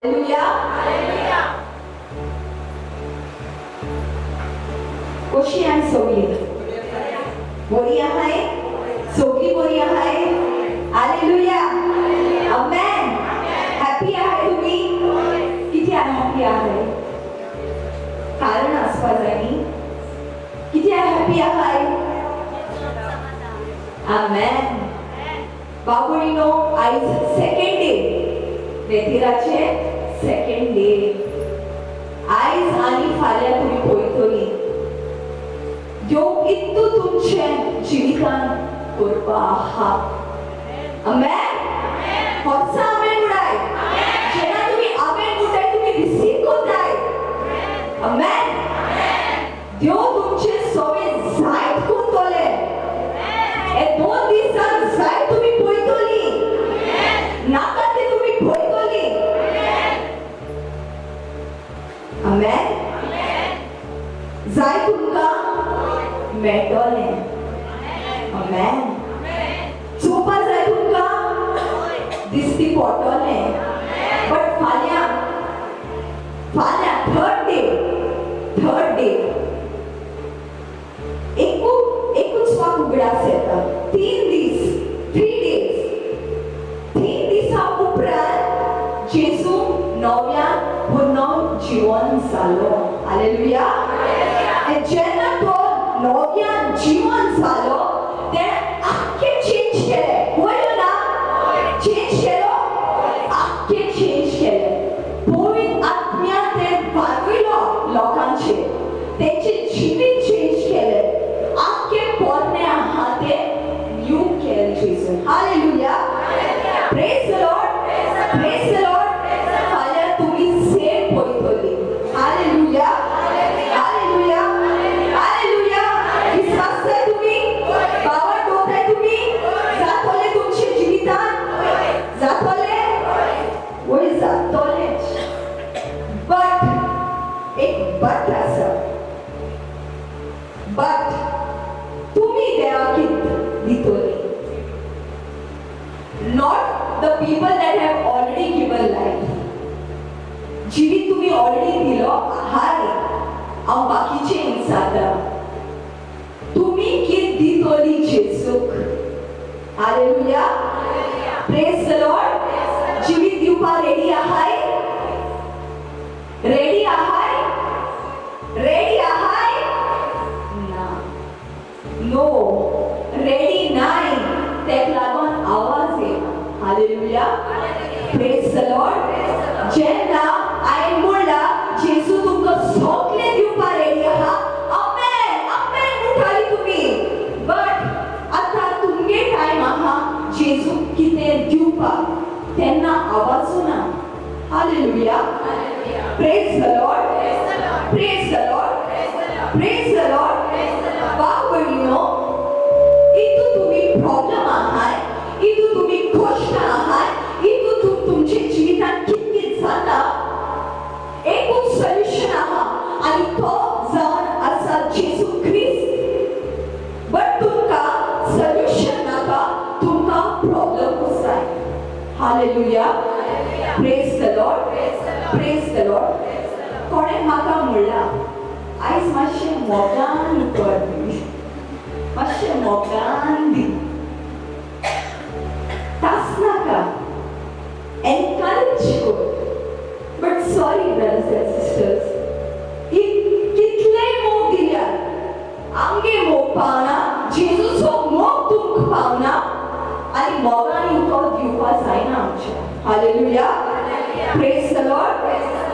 Hallelujah. कशी आहे सगळी? बरी आहे? सगळी बरी आहे? हालेलुया. आमेन. हॅपी आहे तुम्ही? किती हॅपी आहे? कारण आसपासानी किती हॅपी आहे? आमेन. बाबुळीनो, आज सेकंड डे बेथिराचे सेकंड डे. आयज आणि फाल्यां तुम्ही पळयतली देव इतू तुमचे जिवितान करपा आहा. आमेन. होसा आमेन उडाय. जेन्ना तुम्ही आमेन म्हणटाय तुम्ही रिसीव करताय. आमेन. देव तुमचे सगळे जायत करतले. हे 2 दिसान जायत तुम्ही पळयतली. नाका ते तुम्ही पळयतली. आमेन. जाय तुमकां मेळटले. आमेन. चोवपा जाय तुमकां दिसती पडटले. बट फाल्यां थर्ड डे एकूच वाक उगडास येता. 3 दिसा उपरांत जेजू नव्यान पुनर्जीवन जालो. हालेलुया. जेन्ना तो नव्यान जीवन जालो तेणें आख्खें चेंज केलें. वयलो ना? चेंज केलो? आख्खें चेंज केलें. पवित्र आत्म्यान तें बांदविलो लोकांचेर. तेंचें जिवीत चेंज केलें. आख्खें पोरणे आहा तें न्यू केलें जेजून. Hallelujah. Praise the Lord. Praise the Lord. फाल्यां तुमी सेम पळयतली. हालेलुया. हालेलुया. हालेलुया. विश्वास जाय तुम्ही? बाबा डोकाय तुम्ही? जातले तुमचे जिवितान? जातले? वय जातलेच. बट एक बट आसा. बट तुम्ही देवाक दितली. Not the people that have already given life. जिवीत तुम्ही ऑलरेडी दिलो हाय. हांव बाकीचे विचारता. तुम्ही कित दितली जेजूक? हालेलुया. Praise the Lord. जिवीत दिवपा रेडी आहाय? रेडी आहाय? रेडी आहाय? ना. नो. रेडी नाही. तेक लागून आवाज येना. हालेलुया. Praise the Lord. जेन्ना हांवें म्हणलां जेजू तुमकां सगळें दिवपा रेडी आहा. आमेन. आमेन म्हणटाली तुम्ही. बट आतां तुमगे टायम आहा जेजूक कितें दिवपाक. तेन्ना आवाजू ना. Hallelujah. Praise the Lord. Praise the Lord. Praise the Lord. बाबळीनो, इतू तुम्ही प्रॉब्लेम आहाय. इतू तुम्ही कष्ट आहाय. इतू तुमचे जिवितान कितकित जाता. एकूच सोल्युशन आहा आणि तो जावन आसा जेजू ख्रिस्त. बट तुमकां सोल्युशन नाका. तुमकां प्रॉब्लेमूच जाय. Hallelujah. Praise the Lord. Praise the Lord. कोणें म्हाका म्हणलां आयज मातशें मोगान कर दी. मातशें मोगान दी. तास नाका. एनकरेज कर. But sorry brothers end sisters. कितले मोग दिल्यात आमगे मोग पावना. जेजूचो मोग तुमकां पावना. आनी मोगान तो दिवपा जायना आमच्या. Hallelujah. Praise the Lord.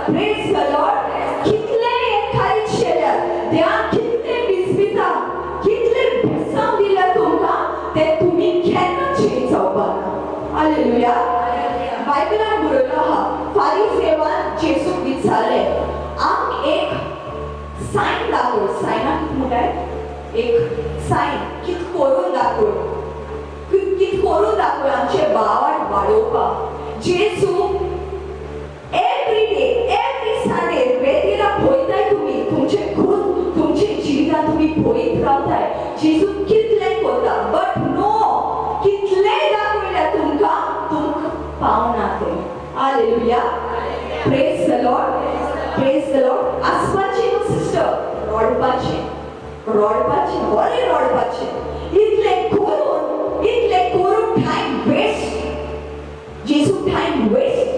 Praise the Lord. कितले एनकरेज केल्यात. देवान कितले बिस्बिता कितले भेसांव दिल्या तुमकां ते तुमी केन्ना चेंज जावपाना. हालेलुया. बायबलान बरयलो आहा. फारिसेवान जेजूक विचारलें आमक एक सायन दाखय. सायना कित म्हणटाय? एक सायन कित करून दाखय. कित करून दाखय आमचे भावाक वाडोवपाक. जेजू एवरी डे एवरी संडे बेतीरा पळयताय तुम्ही. तुमचे खूब तुमचे जिवितान तुम्ही पळयत रावताय जेजू कितले करता. But no. कितले दाखयल्या तुमकां पावना ते. हालेलुया. रडपाचें बरें रडपाचें इतलें करून टायम वेस्ट जेजू टायम वेस्ट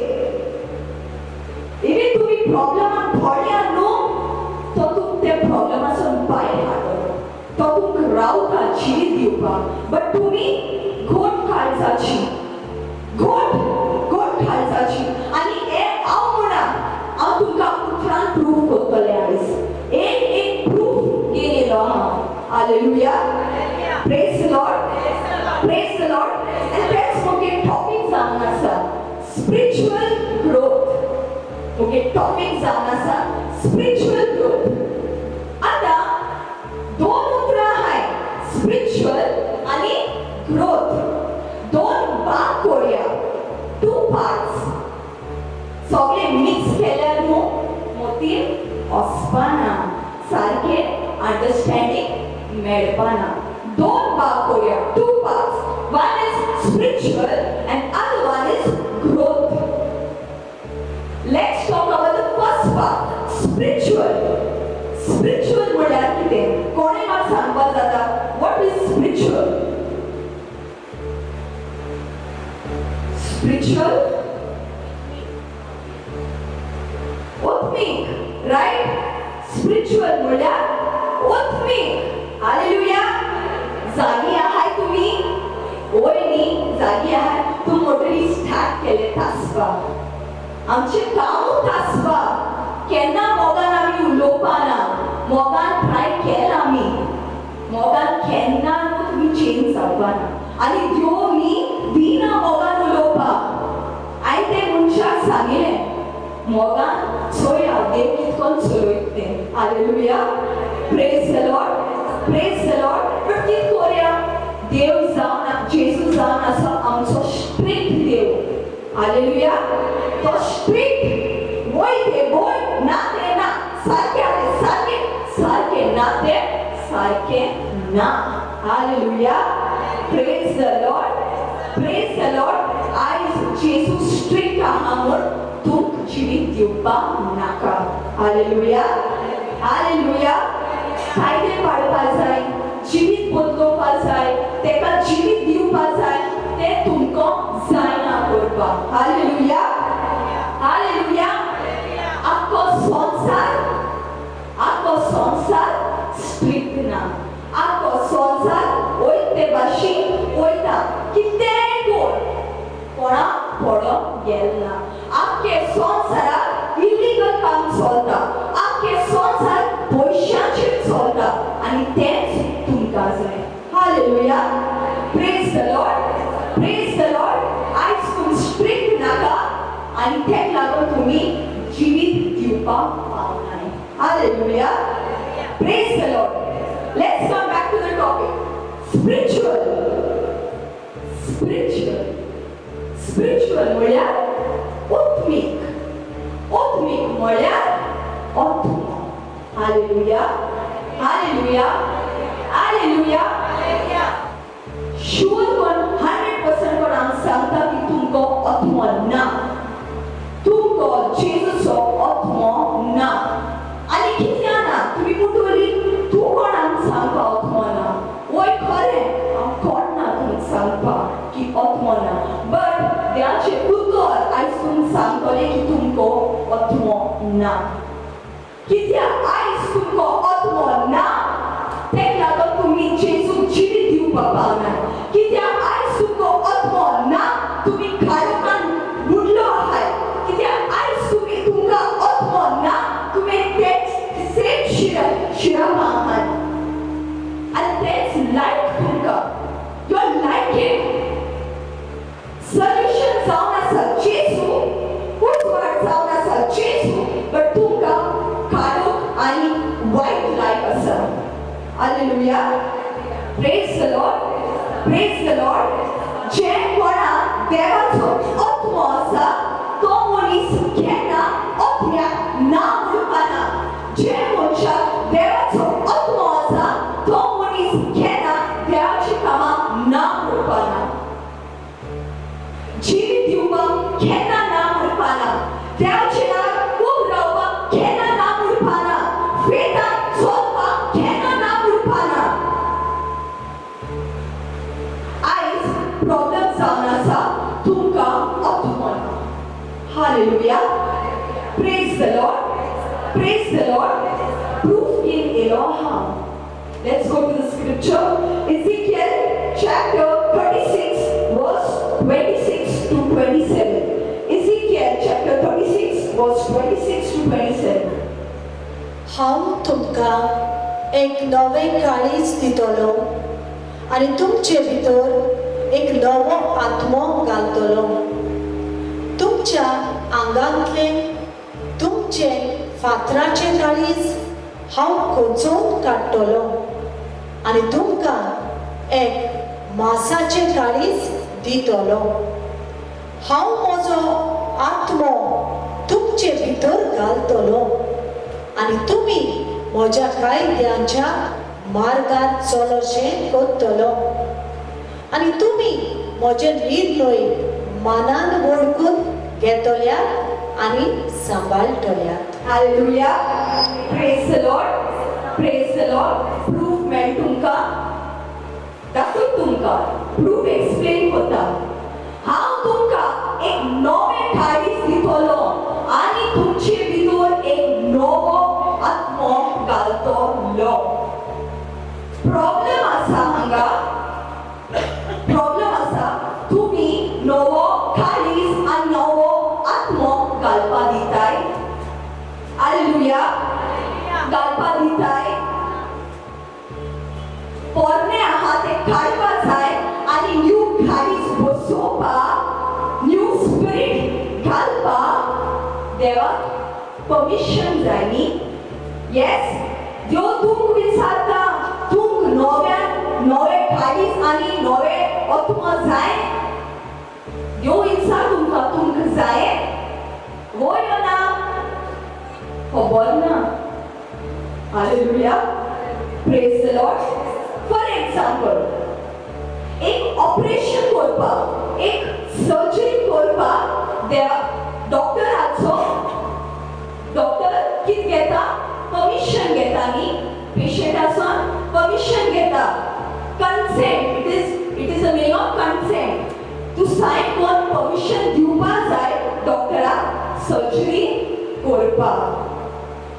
इवन तुम्ही प्रॉब्लेमांत पडल्या न्हू तो तुमकां त्या प्रॉब्लेमासून भायर हाडटलो तो तुमकां रावता जिवीत दिवपाक बट तुमी घोट काळजाची आनी हे हांव म्हणा हांव तुमकां उपरांत प्रूफ करतलें आयज एक प्रूफ घेवन येयलो hallelujah praise the Lord and that's मोगे टॉपिक जावन आसा स्पिरिच्युअल ग्रोथ मोगे टॉपिक जावन आसा स्पिरिच्युअल ग्रोथ आतां दोन उतरां आहाय स्पिरिच्युअल आनी ग्रोथ दोन भाग करूया टू पार्ट्स सगळे मिक्स केल्यार न्हू मोतीर वचपाना सारकें अंडरस्टँडींग मेळपाना दोन भाग करूया two parts one is spiritual and other one is growth let's talk about the first part spiritual म्हळ्यार कितें कोणें म्हाका सांगपाक जाता व्हॉट इज स्पिरिच्युअल ओत्मीक राइट स्पिरिच्युअल म्हळ्यार ओत्मीक हालेलुया जागी आहाय तुमी ओय न्ही जागी आहाय तूं मोटरी स्टार्ट केलें तासपाक आमचें कामूच तासपाक केन्ना मोगान आमी उलोवपाना मोगान ट्राय केलां आमी मोगान केन्ना तुमी चेंज जावपाना आनी देव न्ही दिना मोगान उलोवपाक हांवें ते मनशाक सांगिल्लें मोगान चोया देव कितकोन चलयता तें hallelujah praise the Lord but कितें करूया देव जावन जेजू जावन आसा आमचो स्ट्रिक्ट देव हालेलुया तो स्ट्रिक्ट वय ते वय ना ते ना सारकें ना ते सारकें ना हालेलुया प्रेज द लॉर्ड आयज जेजू स्ट्रिक्ट आहा म्हूण तूं जिवीत दिवपाक नाका हालेलुया कायदे पाळपाक जाय जिवीत बदलोवपाक जाय तेका जिवीत दिवपाक जाय तें तुमकां जायना करपाक हालेलुया आख्खो संसार स्ट्रिक्ट ना आख्खो संसार वयते भाशेन वयता कितेंय कोण कोणाक पडोंक गेलना आख्खे संवसाराक इल्लीगल काम चलता आख्खे संवसार पयशांचेर चलता आनी तेंच तुमकां जाय हालेलुया प्रेज द लॉर्ड आयज तुमी स्ट्रिक्ट नाका आनी तेक लागून तुमी जिवीत दिवपाक पावनाय hallelujah praise the Lord let's come back to the topic spiritual म्हळ्यार ओत्मीक म्हळ्यार आत्मा हालेलुया शुअर कोण 100% कोण हांव सांगता की तुमकां आत्मा ना तुमकां जेजूचो आत्मा ना आनी कित्याक ना तुमी म्हणटली तूं कोण हांव सांगपा आत्मा ना वय खरें हांव कोण ना तुमकां सांगपा की आत्मा ना बट देवाचें उतर आयज तुमकां सांगतलें की तुमकां आत्मा ना कित्याक आयज तुमकां आत्मा ना तेक लागून तुमी जेजूक जिवीत दिवपाक पावनाय कित्याक आयज तुमकां आत्मा ना तुमी काळोखान बुडलो आहाय कित्याक आयज तुमकां आत्मा ना तुमी तेच सेम शिरामा आहाय आनी तेच लायक तुमकां you are like it solution जावन आसा जेजू उजवाड जावन आसा जेजू बट तुमकां काळोख आनी वायट लायक आसा हालेलुया प्रेज द लॉर्ड जे कोणाक देवाचो आत्मा आसा तो मनीस केन्ना आत्म्याक ना म्हणपाना जे मनशाक देवाचो आत्मा आसा तो मनीस केन्ना देवाच्या कामाक ना म्हणपाना जिवीत दिवपाक केन्ना ना म्हणपाना देवाचें नांव खूब रावपाक केन्ना ना म्हणपाना फेतान चलपाक केन्ना ना म्हणपाना प्रॉब्लेम जावन आसा तुमकां आत्मना. Hallelujah. Praise the Lord. Praise the Lord. Proof in Elohim. Let's go to the scripture. Ezekiel chapter 36 verse 26 to 27. Ezekiel chapter 36 verse 26 to 27. हांव तुमकां एक नवें काळीज दितलो आनी तुमचे भितर एक नवो आत्मो घालतलो. तुमच्या आंगांतले तुमचे फातराचे काळीज हांव कोचोवन काडटलो आनी तुमकां एक मांसाचे काळीज दितलो. हांव म्हजो आत्मो तुमचे भितर घालतलो आनी तुमी म्हज्या कायद्यांच्या मार्गात चलशें करतलो आनी तुमी म्हजे निर्णय मनान वळखून घेतल्यात आनी सांबाळटल्यात. Hallelujah. Praise the Lord. Praise the Lord. Proof मेळ्ळें तुमकां. तातूंत तुमकां proof explain करता. हांव तुमकां एक नवें काळीज दितलो आनी तुमचे भितर एक नवो आत्मो घालतलो. प्रॉब्लेम आसा हांगा. प्रॉब्लेम आसा तुमी नवो काळीज आनी नवो आत्मो घालपाक दिताय. हालेलुया. घालपाक दिताय. पोरणे आहा ते काडपाक जाय आनी न्यू काळीज बसोवपाक न्यू स्पिरीट घालपाक देवाक परमिशन जाय न्ही. येस. देव तुमकां विचारता तुमकां नवे काळीज आनी नवे आत्मो जाय. देव विचार तुमकां जाय. वय ना खबर ना. Hallelujah. Praise the Lord. For example एक ऑपरेशन करपाक एक सर्जरी करपाक डॉक्टराचो कितें घेता परमिशन घेता न्ही. पेशंटासून परमिशन घेता. Consent. It is a meaning of consent. तू सायन करून परमिशन दिवपाक जाय डॉक्टराक सर्जरी करपाक.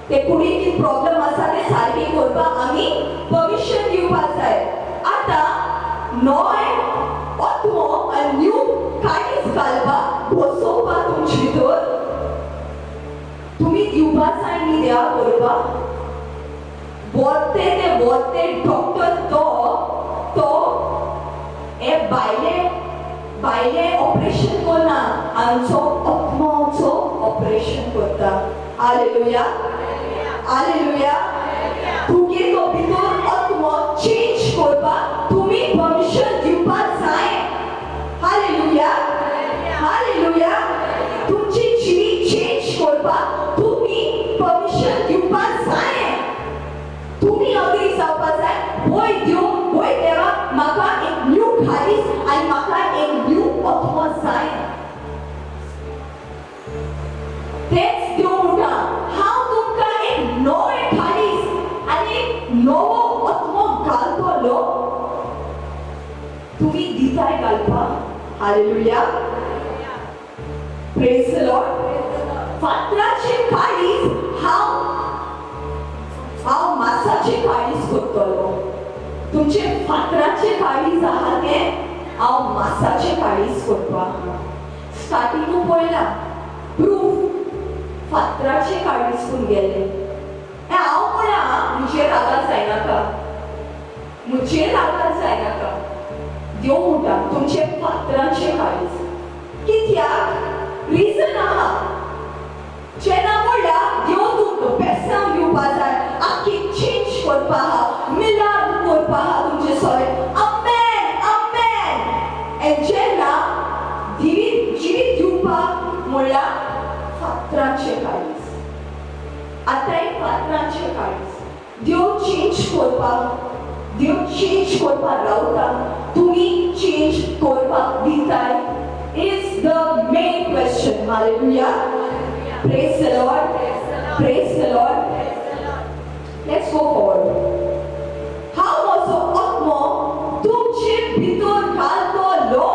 ते कुडीन कितें प्रॉब्लेम आसा ते सारके करपाक आमी परमिशन दिवपाक जाय. आतां नवे आत्मो आनी न्यू काळीज घालपाक बसोवपाक तुमचे भितर तुमी दिवपाक जाय न्ही देवा करपाक. वरते डॉक्टर तो हे भायले ऑपरेशन करना. आमचो आत्माचो ऑपरेशन करता. हालेलुया. हालेलुया. तुगे तो भितर आत्मो चेंज करपाक तुमी परमिशन दिवपाक जाय. हालेलुया. हालेलुया. तुमची जिवीत चेंज करपाक तुमी परमिशन दिवपाक जाय. तुमी अग्री जावपाक जाय. वय देवा म्हाका एक न्यू काळीज आनी म्हाका एक न्यू आत्मो जाय. तेच देव म्हणटा हांव तुमकां एक नवें काळीज आनी एक नवो आत्मो घालतलो. तुमी दिताय घालपाक. हालेलुया. Praise the Lord. फातराचे काळीज हांव मांसाचे काळीज करतलो. तुमचे फातराचे काळीज आहा ते हांव मांसाचे काळीज करपाक. स्टार्टिंग पळयला प्रूफ फातराचे काळीज करून गेले. हांव म्हणा म्हजेर रागात जायनाका. म्हजेर रागात जायनाका. देव म्हणटा तुमचे फातराचे काळीज. कित्याक रिजन आहा. जेन्ना म्हणल्यार देव तुमकां बेसांव दिवपाक जाय. आख्खी चेंज करपा आहा. मिलाद करपा आहा तुमचे सगळे. आमेन. आमेन. एन जेन्ना जिवीत दिवपाक म्हणल्यार फातराचे काळीज. आतां एक फातराचे काळीज. देव चेंज करपाक रावता. तुमी चेंज करपाक दिताय. Is the main question. Hallelujah. Praise the Lord. Praise the Lord. Let's go forward. How was the आत्मा तुमचे भितर घालतलो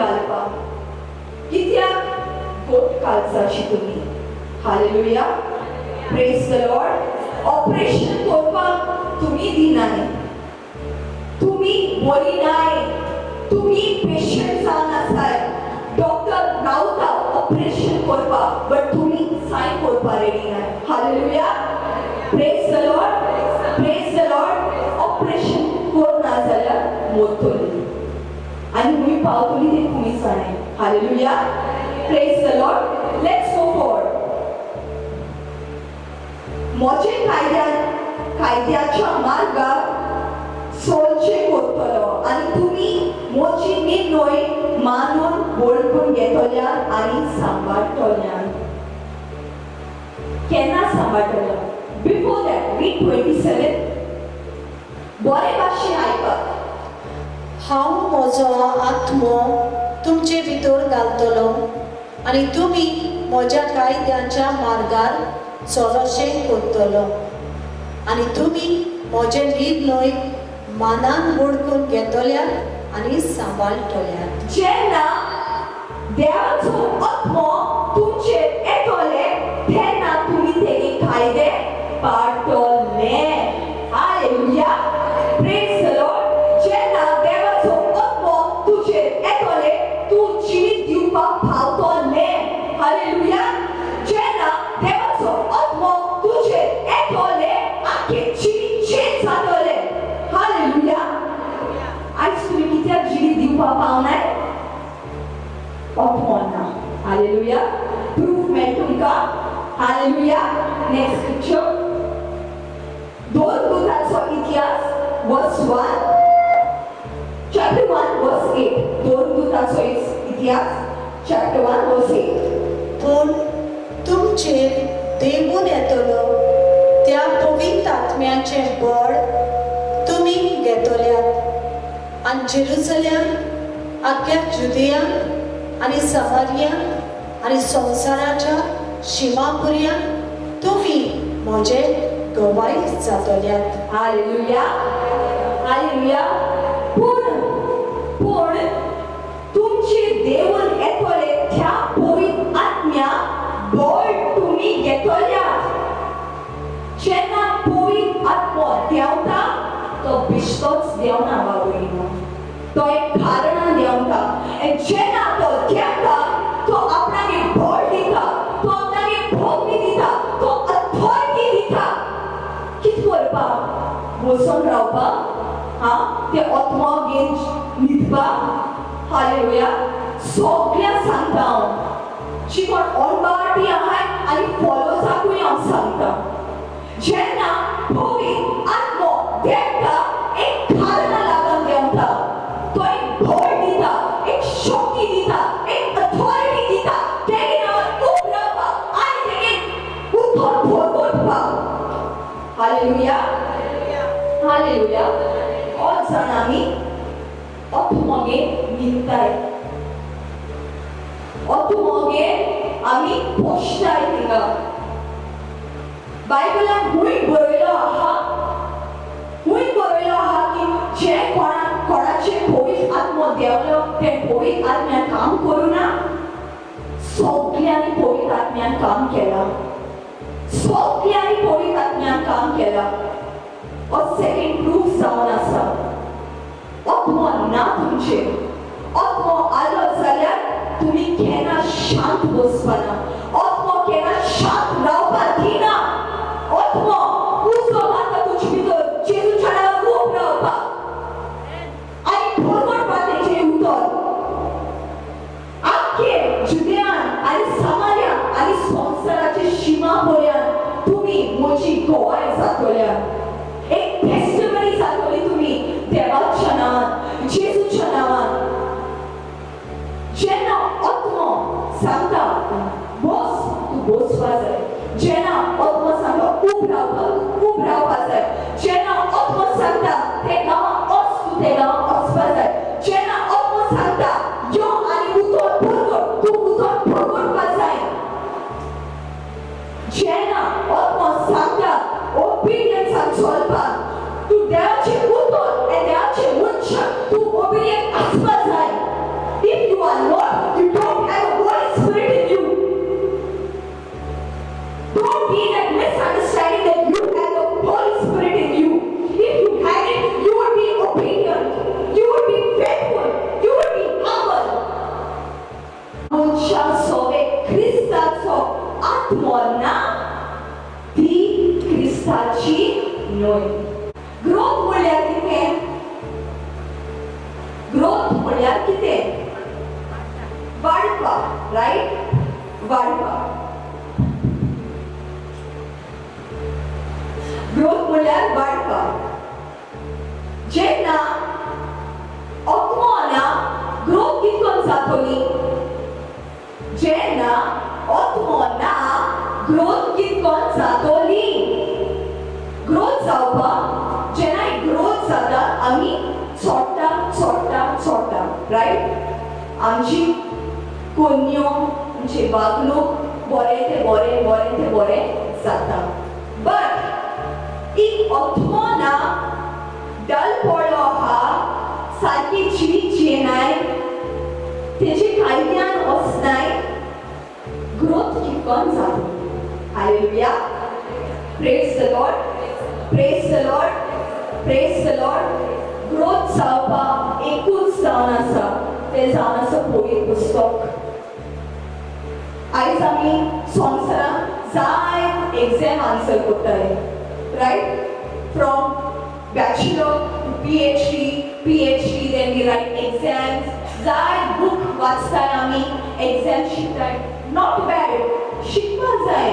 घालपाक कित्याक गोट कालचाची तुमी hallelujah praise the Lord operation करपाक तुमी दिनाय तुमी बरी नाय तुमी पेशंट जावन आसाय डॉक्टर रावता ऑपरेशन करपाक बट तुमी साइन करपाक रेडी नाय hallelujah praise the Lord operation करना जाल्यार मोरतली आणि मी पावतली ते तुमी जाणाय hallelujah praise the Lord let's go forward मोचे कायद्याच्या मार्गात चलचे करतलो आणि तुमी मोची निर्णय मानून वळखून घेतल्या आणि सांबाळटल्यान केन्ना सांबाळटलो बिफोर दॅट रीड 27 बरे भाशेन आयकप हांव म्हजो आत्मो तुमचे भितर घालतलो आनी तुमी म्हज्या कायद्याच्या मार्गार चलशें करतलो आनी तुमी म्हजे निर्णय मानान वळखून घेतल्या आनी सांबाळटल्यात जेन्ना देवाचो आत्मो तुमचेर येतले तेन्ना तुमी तेगे कायदे पाळटले हालेलुया प्रेज द लॉर्ड जेन्ना देवाचो आत्मो तुजेर येतले तूं जिवीत दिवपाक पावतले हालेलुया जेन्ना देवाचो आत्मो तुजेर येतले आख्खें जिवीत चेंज जातले हालेलुया आयज तुमी कित्याक जिवीत दिवपाक पावनाय आत्मो ना हालेलुया प्रूफ मेळटा तुमकां हालेलुया नेक्स्ट स्क्रिप्चर दोन दूतांचो इतिहास वर्स 1 चॅप्टर 1 वर्स 8 दोन दूतांचो इतिहास चॅप्टर 1 वर्स 8 पूण तुमचेर देंवून येतलो त्या पवित्र आत्म्याचें बळ तुमी घेतल्यात आनी जेरुसलेम आख्ख्या जुदिया आनी समारिया आनी संवसाराच्या शिमापुऱ्या तुमी म्हजे गवाय जातल्यात हालेलुया हालेलुया पूण तुमचे देवून येतले त्या पवित्र आत्म्या बळ तुमी घेतल्यात जेन्ना पवित्र आत्मो देंवता तो बिश्तोच देंवना बाबुयनो तो एक कारण देंवता आनी जेन्ना तो देंवता तो आपणागे बळ दिता तो आपणागे भोगणी दिता तो अथॉरिटी दिता कित करपाक बसून रावपाक हा ते आत्मो घेवन न्हिदपाक हालेलुया सगळ्यांक सांगता हांव जी कोण ऑनबार्टी आहाय आनी फॉलोजाकूय हांव सांगता जेन्ना पवित्र आत्मो देंवता एक कारणा लागून देंवता तो एक बळ दिता एक शक्ती दिता एक अथॉरिटी दिता तेगे नांवान उब रावपाक आनी तेगे उठोन भरभरपाक हालेलुया हालेलुया ऑल जाण आमी आत्मोगे न्हिदताय आत्मोगे आमी पोसताय थिंगा बायबलान हुंय बरयलो आहा की जे कोणाचे पवित्र आत्मो देंवलो ते पवित्र आत्म्यान काम करूना सगळ्यांनी पवित्र आत्म्यान काम केला सगळ्यांनी पवित्र आत्म्यान काम केला सेकंड प्रूफ जावन आसा आत्मो ना तुमचे आत्मो आलो जाल्यार तुमी केन्ना शांत बसपाना आत्मो केन्ना शांत रावपाक दिना आत्मो उजो मारता तुजे भितर जेजूच्या नांवान उब रावपाक आनी भरभरपाक तेजे उतर आख्खे जुदेयान आनी समार्यान आनी संवसाराचे शिमा पर्यंत तुमी म्हजी गोवाय जातल्या एक टेस्टिमनी जातली तुमी देवाच्या नांवान जेजूच्या नांवान जेन्ना आत्मो सांगता बस तूं बसपा जाय जेन्ना आत्मो सांगता उब रावपा जाय जेन्ना आत्मो सांगता ते गांवांत वच तूं ते गांवांत वचपा जाय जेन्ना आत्मो सांगता यो आनी उठोन भरभर तूं उठोन भरभरपा जाय जेन्ना आत्मो सांगता ओबिडियन्सान चलपाक तूं देवाचे उतर आनी देवाचे मनशाक तूं ओबिडियंट आसपा जाय इफ यू आर क्रिस्ताची नोय. ग्रोथ म्हणल्यार कितें? ग्रोथ म्हणल्यार कितें? वाडपाक, राईट? वाडपाक. ग्रोथ म्हणल्यार वाडपाक. जेन्ना आत्मोना ग्रोथ कितकोन जातली? जेन्ना आत्मोना ग्रोथ कितकोन जातली? ग्रोथ जावपाक जेन्ना ग्रोथ जाता आमी चोडटा, राईट? आमची कोन्यो, आमची वागणूक बरें ते बरें जाता. बट एक आत्मोना डल पडलो आहा, सारकी जिवीत जियेनाय, तेजे कांय ज्ञान वचनाय, ग्रोथ कितकोन जातली? Hallelujah. Praise the Lord. Praise the Lord. Praise the Lord. Growth जावपाक एकूच जावन आसा, तें जावन आसा पवित्र पुस्तक. आयज आमी संवसारांत जाय एग्जाम आन्सर करताले, right? From bachelor to PhD, then we write exams. जाय बुक वाचताय आमी, एग्जाम शिकताय. नॉट बॅड, शिकपाक जाय.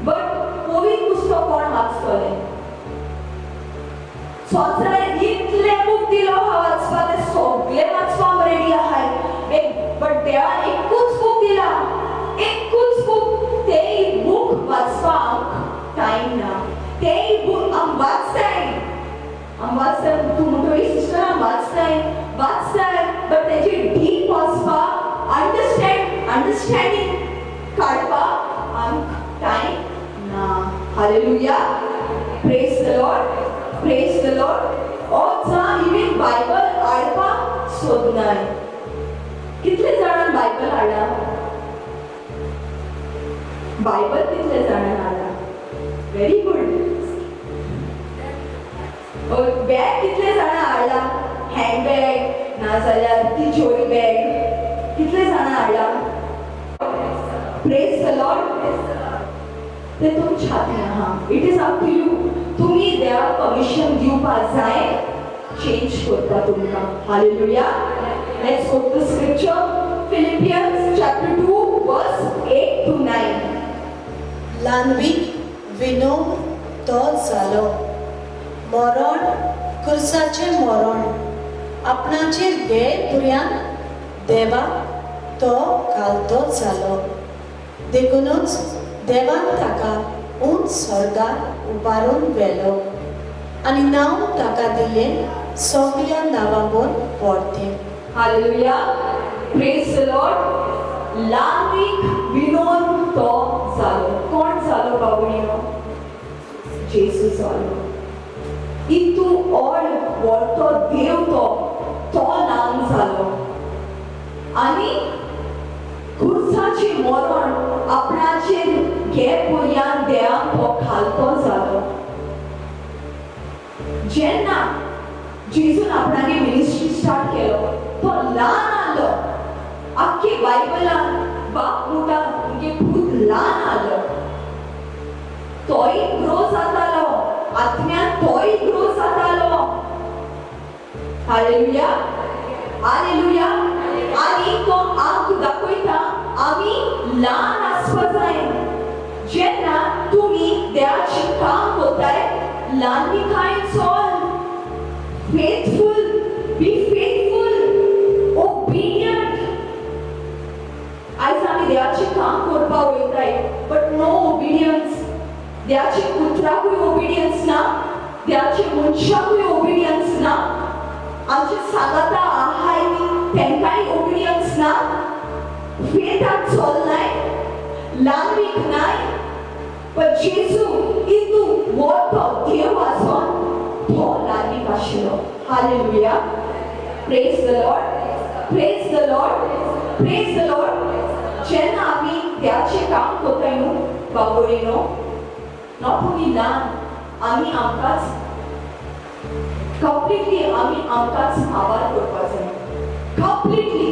बट पवित्र पुस्तक कोण वाचतले? संवसारान इतले बूक दिलो आहा वाचपाक, ते सगळे वाचपाक रेडी आहाय. बट देवान एकूच बूक दिला, एकूच बूक. तेय बूक वाचपाक टायम ना. तेय बूक आम वाचताय. तूं म्हणटली सिस्टर आम वाचताय, बट तेजे डीप वचपाक, अंडरस्टँडिंग काडपाक आमकां टायम ना. Hallelujah. Praise the Lord. Praise the Lord. ओजा इवन बायबल हाडपाक सोदनाय. कितले जाणां बायबल हाडला? बायबल कितले जाणां हाडला? Very good. बॅग कितले जाणां हाडला? हँडबॅग नाजाल्यार तिजोरी बॅग कितले जाणां हाडला? Praise the Lord. ते तुमच्या हातीन आहा. It is up to you. तुम्ही देवाक परमिशन दिवपाक जाय, चेंज करता तुमकां. Hallelujah. Let's go to scripture. Philippians chapter 2 verse 8 to 9. ल्हानवीक विनोद तो जालो, मरण खुर्साचें मरण आपणाचेर गैरपुऱ्यान देवाक तो घालतो जालो. देखूनच देवान ताका उंच स्वर्गार उबारून व्हेलो आनी नांव ताका दिलें सगळ्या नांवांवर व्हडतें. हालेलुया. Praise the Lord. ल्हानवीक विनोद तो जालो. कोण जालो बाबुणीनो? जेजू जालो. इतू व्हडतो देव तो ल्हान जालो आनी खुर्साचें मरण आपणाचेर गैरपुऱ्यान देवाक तो घालतो जालो. जेन्ना जेजून आपणागे मिनिस्ट्री स्टार्ट केलो, तो ल्हान आलो. आख्खे बायबलान बाप मोठा म्हणजे खूब ल्हान आलो. तोय ग्रो जातालो, आत्म्यान तोय ग्रो जातालो. हालेलुया. हालेलुया. आनी तो आमकां दाखयता आमी ल्हान आसपा जाय. जेन्ना तुमी देवाचें काम करताय, ल्हानविकायेन चल. फेथफूल, बी फेथफूल, ओबिडियंट. आयज आमी देवाचें काम करपाक वयताय, बट नो ओबिडियन्स. देवाच्या पुत्राकूय ओबिडियन्स ना, देवाच्या मनशाकूय ओबिडियन्स ना. आमचे सांगाता आहाय तेंकाय ओबिडियन्स ना. फेथाक चलनाय, ल्हानवीक नाय. पण जेजू इतू व्हडलो देव आसोन तो ल्हानवीक आशिल्लो. Hallelujah. Praise the Lord. Praise the Lord. Praise the Lord. जेन्ना आमी देवाचें काम करताय न्हू बाबुळीनो, नॉट ओन्ली ल्हान, आमी आमकांच कंप्लीटली आमकांच आभार करपाक जाय. कंप्लीटली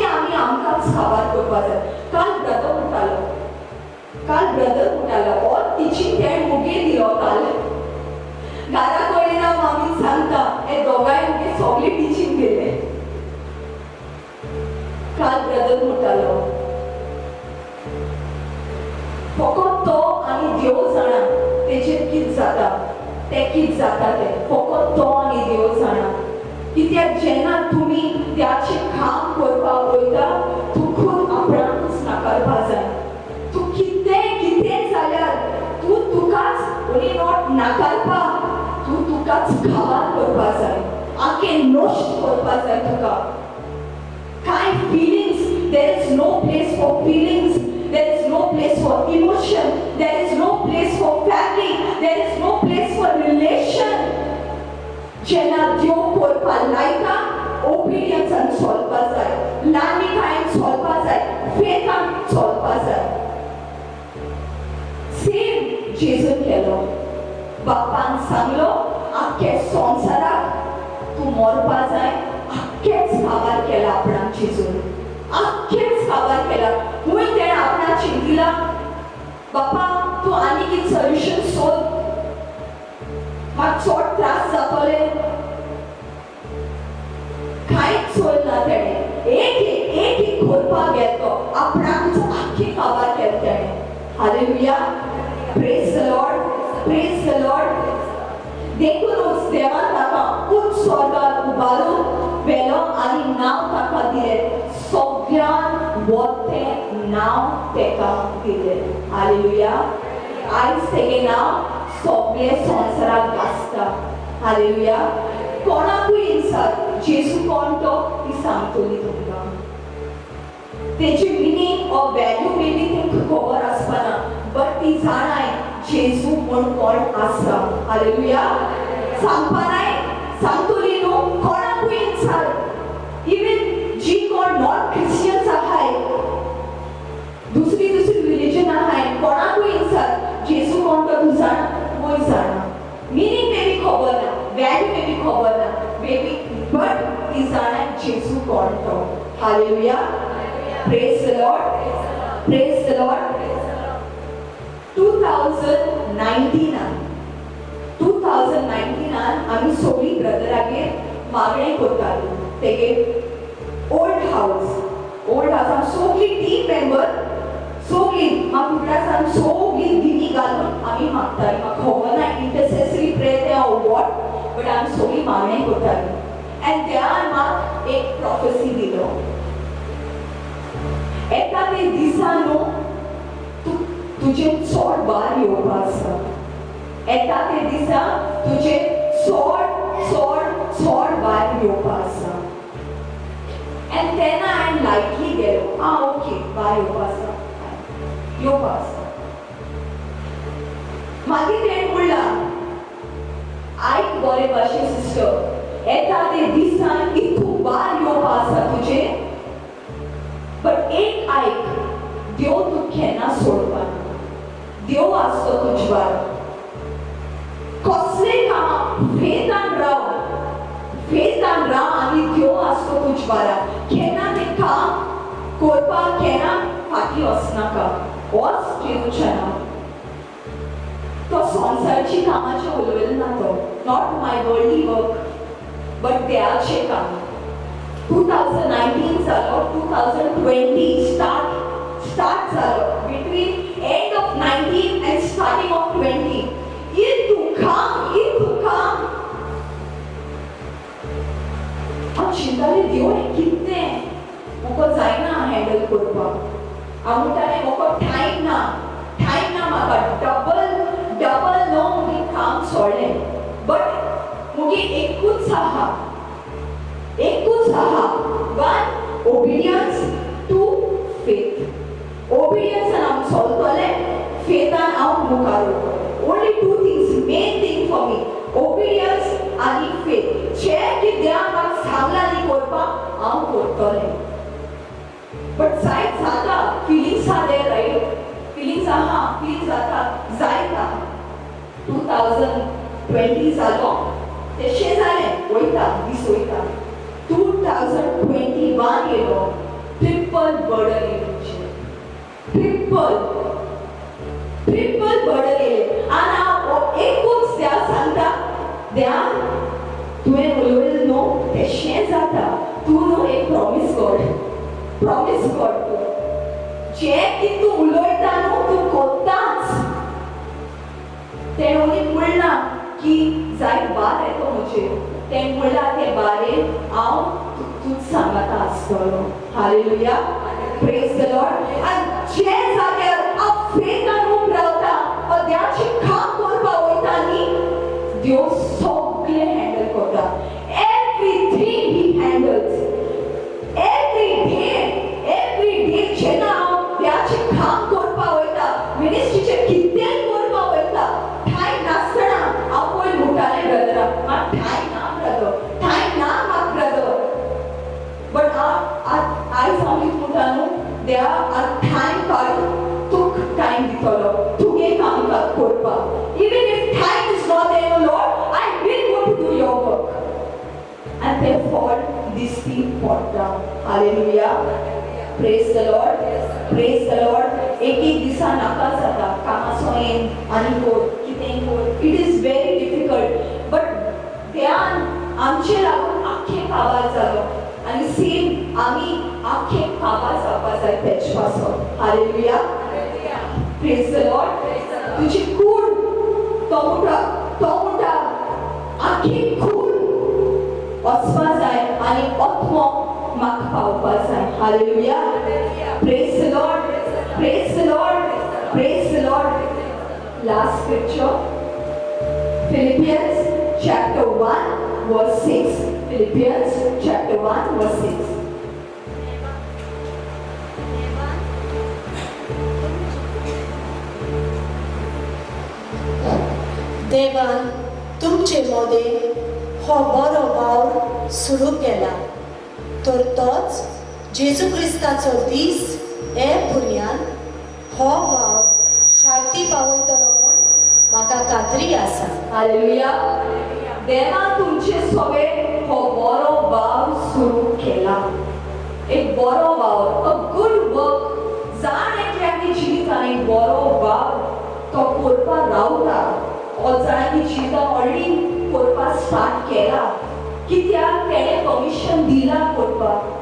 आमी आमकांच आभार करपाक जाय. काल ब्रदर म्हणटालो ऑल तिची जाता ते कित जाता ते फकत तो आनी देव जाणा कित्याक जेन्ना तुमी त्याचे काम करपाक वयता तूं खूद आपणाकूच नाकारपा जाय तूं कितें जाल्यार तूं तुकाच ओन्ली नॉट नाकारपा तूं तुकाच खावार करपा जाय आखे नश्ट करपा जाय तुका कांय feelings there is no place for feelings there is no place for emotion there is no place for family there is no place for relation जेन्ना देव करपा लायता ओबिडियन्सान चलपा जाय लायनीकायेन चलपा जाय फेथान चलपा जाय सेम जेजून केलो बापान सांगलो आख्खे संवसाराक तूं मरपा जाय आख्खेच काबार केला आपणाक जेजून आख्खेच काबार केला म्हणून तेणें आपणाक चिंतिला बापा तूं आनी कितें सोल्युशन सोद म्हाका चड त्रास जातले कांयच सोदना तेणें एक करपाक गेलो आपणाकूच आख्खी काबार केलें तेणें हालेलुया प्रेज द लॉर्ड देखूनच देवान ताका उच्च स्वर्गार उबारून व्हेलो आनी नांव ताका दिलें सगळ्यान व्हडलें नांव तेका दिलें हालेलुया आयज तेगे नांव सगळे संवसाराक गाजता हालेलुया कोणाकूय इन्सार जेजू कोण तो ती सांगतली तुमकां तेची मिनींग ऑर वॅल्यू मेबी तुमकां खबर आसपाना बट ती जाणाय जेजू म्हूण कोण आसा हालेलुया सांगपानाय सांगतली न्हू कोणाकूय इन्सार इवन जी कोण नॉट क्रिश्चियन्स आहाय दुसरी रिलीजन आहाय कोणाकूय इन्सार जेजू कोण तो तूं जाणा वय जाणा मिनींग मेबी खबर ना वॅल्यू मेबी खबर ना मेबी बट ती जाणाय जेजू कोण तो हालेलुया प्रेज द लॉर्ड 2019 आमी सगळीं ब्रदरागेर मागणें करतालीं तेगे ओल्ड हाऊस आमी सगळीं टीम मेंबर सगळीं म्हाका उगडासान सगळीं दिमी घालून आमी मागतालीं म्हाका खबर ना इंटरसेसरी प्रेयर ते वॉट बट आमी सगळीं मागणें करतालीं एंड देवान म्हाका एक प्रॉफेसी दिलो एका ते दिसा न्हू तुजें चड बार येवपा आसा येता ते दिसा तुजें चड बार येवपा आसा एंड तेन्ना हांवें लायटली गेलो ओके बार येवपा आसा मागीर तेणें म्हणलां आयक बरे भाशेन सिस्टर येता ते दिसान इतू बार येवपा आसा तुजें बट एक आयक देव तूं केन्ना सोडपाना देव आसतो तुज्यावर कसलेय कामां फेतान राव आनी देव आसतो तुज्यावर केन्ना तें काम करपाक केन्ना फाटीं वचनाका होच जेजूचें नांव तो संवसाराची कामाचें उलयलो ना तो not my worldly work but देवाचें काम 2019 जालो 2020 स्टार्ट जालो between end of 19 and starting of 20 इतू काम हांव चिंतालें देव हें कितें म्हाका जायना हँडल करपाक हांव म्हणटालें म्हाका टायम ना म्हाका डबल नो मुगे काम सोडलें बट मुगे एकूच आहा वन ओबिडियन्स टू फेथ ओबिडियन्सान हांव चलतलें फेथान हांव मुखार वयतलें only two things main thing for me obedience आनी फेथ जें कितें देवान म्हाका सांगलां न्ही करपाक हांव करतलें बट जाता फिलिंग्स आहा देर रायट फिलिंग्स जाता जायता 2020 जालो तेशें जालें वयता दीस वयता 2021 येलो ट्रिपल बर्डन येवचें ट्रिपल बर्डन येलें आनी हांव एकूच देव सांगता देव तुवें उलयलें न्हू तेशें जाता तूं न्हू एक प्रॉमीस गॉड जें कितें तूं उलयता न्हू तूं कोत्ताच तेणें म्हणलें की जायत बार येतो मुझे ते म्हणला ते बारे हांव तूच सांगता आसतलो हालेलुया प्रेज द लॉर्ड आनी जे जाग्यार हांव फेथान उब रावता वा देवाची काम करपाक वयता न्ही देव सगळें हँडल करता everything he handles every day जेन्ना हांव देवाची काम करपाक वयता मिनिस्ट्रीचें कितेंय करपाक वयता टायम नासतना हांव पयलीं म्हणटालें ब्रदरा म्हाका टायम ना ब्रदर टायम ना म्हाका ब्रदर बट आयज हांव कितें म्हणटा न्हू देवा आतां टायम काडून तुक टायम दितलो तुगे काम करपाक even if time is not there Lord I will go to do your work and they fall दिसती पडटा hallelujah praise the Lord praise the Lord एक दिसा नाका जाता कामाचो येन आनी कोर कितेंय कोर it is very difficult but देवान आमचे लागून आख्खे काबार जालो आनी सेम आमी आख्खे काबार जावपा जाय तेजे पासून हालेलुया प्रेज द लॉर्ड तुजी कूड तो म्हणटा आख्खी कूड वचपा जाय आनी आत्मो म्हाका पावपा जाय hallelujah praise the Lord praise the Lord praise the Lord last scripture Philippians chapter 1 verse 6 Philippians chapter 1 verse 6 देवान तुमचे मोदे हो बरो वावर सुरू केला तर तोच जेजू क्रिस्ताचो दीस हे भुरग्यान हो वाव शांती पावयतलो म्हूण म्हाका खात्री आसा हालेलुया देवान तुमचे सगळे हो बरो वाव सुरू केला एक बरो वाव अ गुड वर्क जाण एकले आमी जिवितान एक बरो वाव तो करपाक रावता जाणांनी जिवितान ऑलरेडी करपाक स्टार्ट केला कित्याक तेणें परमिशन दिला करपाक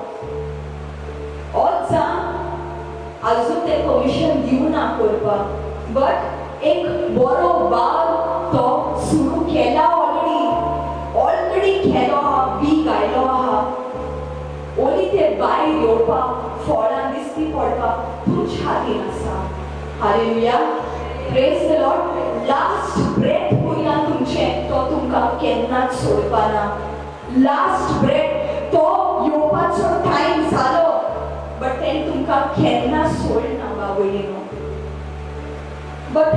आजून ते परमिशन दिवना करपाक बट एक बरो वाव तो सुरू केला ऑलरेडी केलो आहा बी गायलो आहा ओली ते भायर येवपाक फळां दिसती पडपाक तुमच्या हातीन आसा hallelujah praise the Lord last breath वयल्यान तुमचें तो तुमकां केन्नाच सोडपाना लास्ट ब्रेथ तो येवपाचो टायम जालो बट तें तुमकां केन्ना सोडना बाबळीनो बट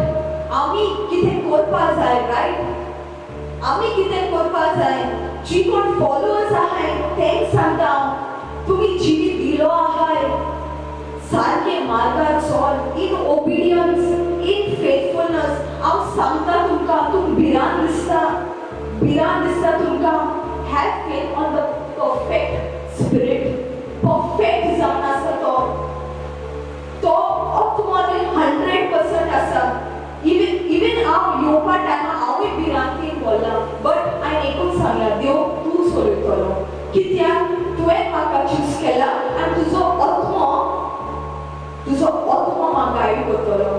आमी कितें करपाक जाय रायट आमी कितें करपाक जाय जी कोण फॉलोअर्स आहाय तेंच सांगता हांव तुमी जिवीत दिलो आहाय सारके मार्गार चल इन ओबिडियन्स इन फेथफुलनेस हांव सांगता तुमकां भिरांत दिसता तुमकां have faith on the perfect spirit perfect जावन आसा तो आत्माने 100% आसा इवन हांव येवपा टायमार हांवूय भिरांतीन बोल्लां बट हांवें एकूच सांगलां देव तूं चलयतलो कित्याक तुवें म्हाका चूज केला आनी तुजो आत्मा म्हाका गायड करतलो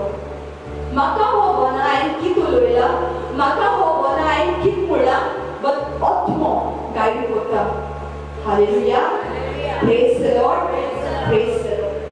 म्हाका हो बोना हांवें कितें उलयला म्हाका हो बोना हांवें कितें म्हणलां बट आत्मा गायड करता hallelujah praise the Lord praise